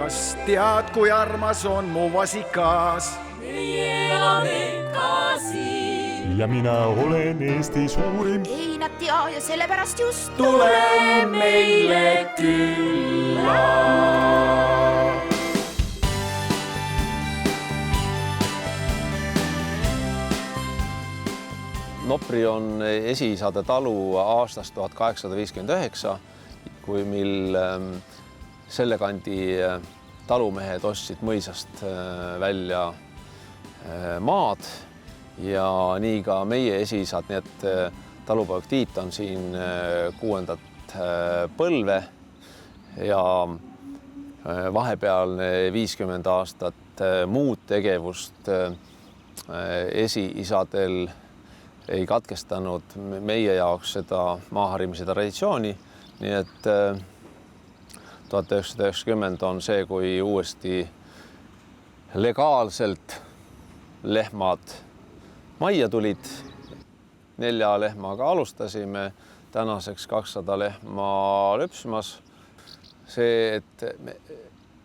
kas tead, kui armas on mu vasikas? Meie elame ka siin. Ja mina olen Eesti suurim. Ei nad tea ja sellepärast just Tule meile külla. Nopri on esiisade talu aastast 1859, kui mil selle kandi talumehed ostsid mõisast välja maad ja nii ka meie esiisad, nii et talupoeg Tiit on siin 6. põlve ja vahepealne 50 aastat muud tegevust esiisadel ei katkestanud meie jaoks seda maaharimise traditsiooni, nii et 1990 on see, kui uuesti legaalselt lehmad majja tulid. 4 lehmaga alustasime, tänaseks 200 lehma lüpsmas. See, et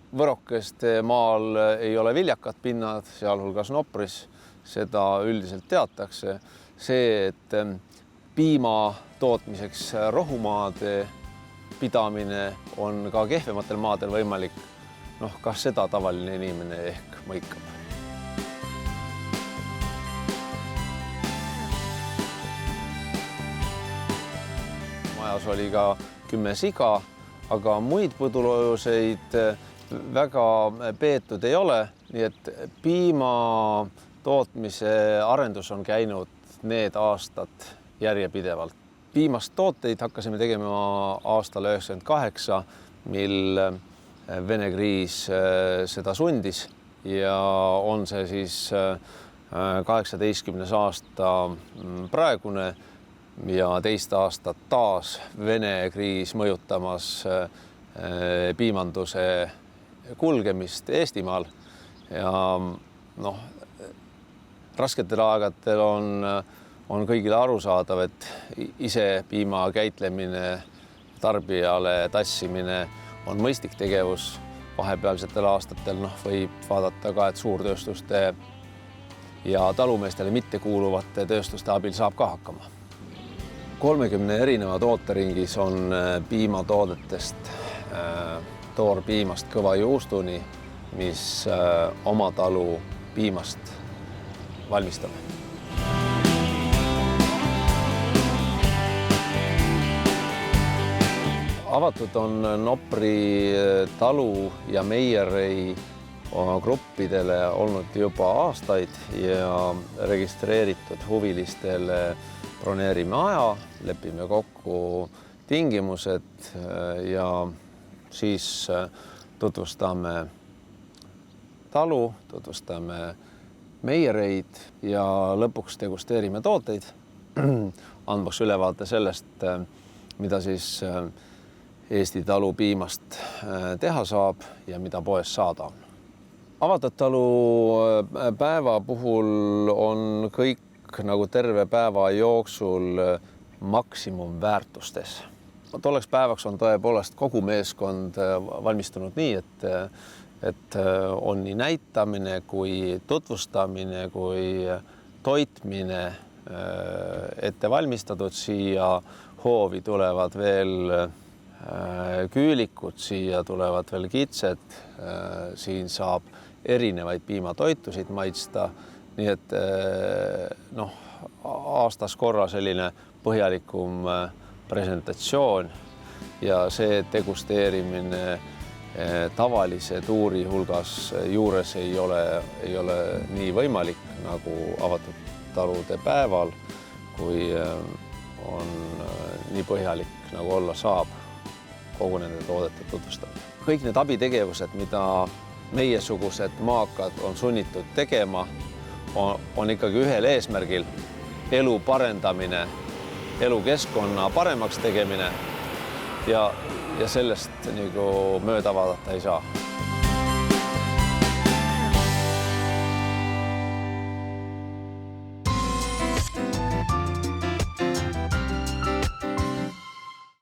võrokeste maal ei ole viljakad pinnad, sealhulgas Nopris, seda üldiselt teatakse. See, et piima tootmiseks rohumaade pidamine on ka kehvematel maadel võimalik, kas seda tavaline inimene ehk mõikab. Majas oli ka 10 siga, aga muid põduloojuseid väga peetud ei ole, nii et piima tootmise arendus on käinud need aastad järjepidevalt. Piimast tooteid hakkasime tegema aastal 1998, mil Vene kriis seda sundis ja on see siis 18. aasta praegune ja 2 aastat taas Vene kriis mõjutamas piimanduse kulgemist Eestimaal ja rasketel aegadel on kõigile arusaadav, et ise piima käitlemine, tarbijale tassimine on mõistlik tegevus. Vahepealsetel aastatel võib vaadata ka, et suurtööstuste ja talumeestele mitte kuuluvate tööstuste abil saab ka hakkama. 30 erineva tooteringis on piimatoodetest toorpiimast kõva juustuni, mis oma talu piimast valmistame. Avatud on Nopri talu ja meierei gruppidele olnud juba aastaid ja registreeritud huvilistele broneerime aja, lepime kokku tingimused ja siis tutvustame talu, tutvustame meiereid ja lõpuks degusteerime tooteid, andmaks ülevaate sellest, mida siis Eesti talu piimast teha saab ja mida poes saada on. Avatud talu päeva puhul on kõik nagu terve päeva jooksul maksimumväärtustes. Tolleks päevaks on tõepoolest kogu meeskond valmistunud nii, et on nii näitamine kui tutvustamine kui toitmine ette valmistatud. Siia hoovi tulevad veel küülikud, siia tulevad veel kitsed, siin saab erinevaid piimatoitusid maitsta, nii et aastas korra selline põhjalikum presentatsioon ja see degusteerimine tavalise tuuri hulgas juures ei ole nii võimalik nagu avatud talude päeval, kui on nii põhjalik nagu olla saab kogu nende toodete tutvustamine. Kõik need abitegevused, mida meiesugused maakad on sunnitud tegema, on ikkagi ühel eesmärgil: elu parendamine, elukeskkonna paremaks tegemine ja sellest nagu mööda vaadata ei saa.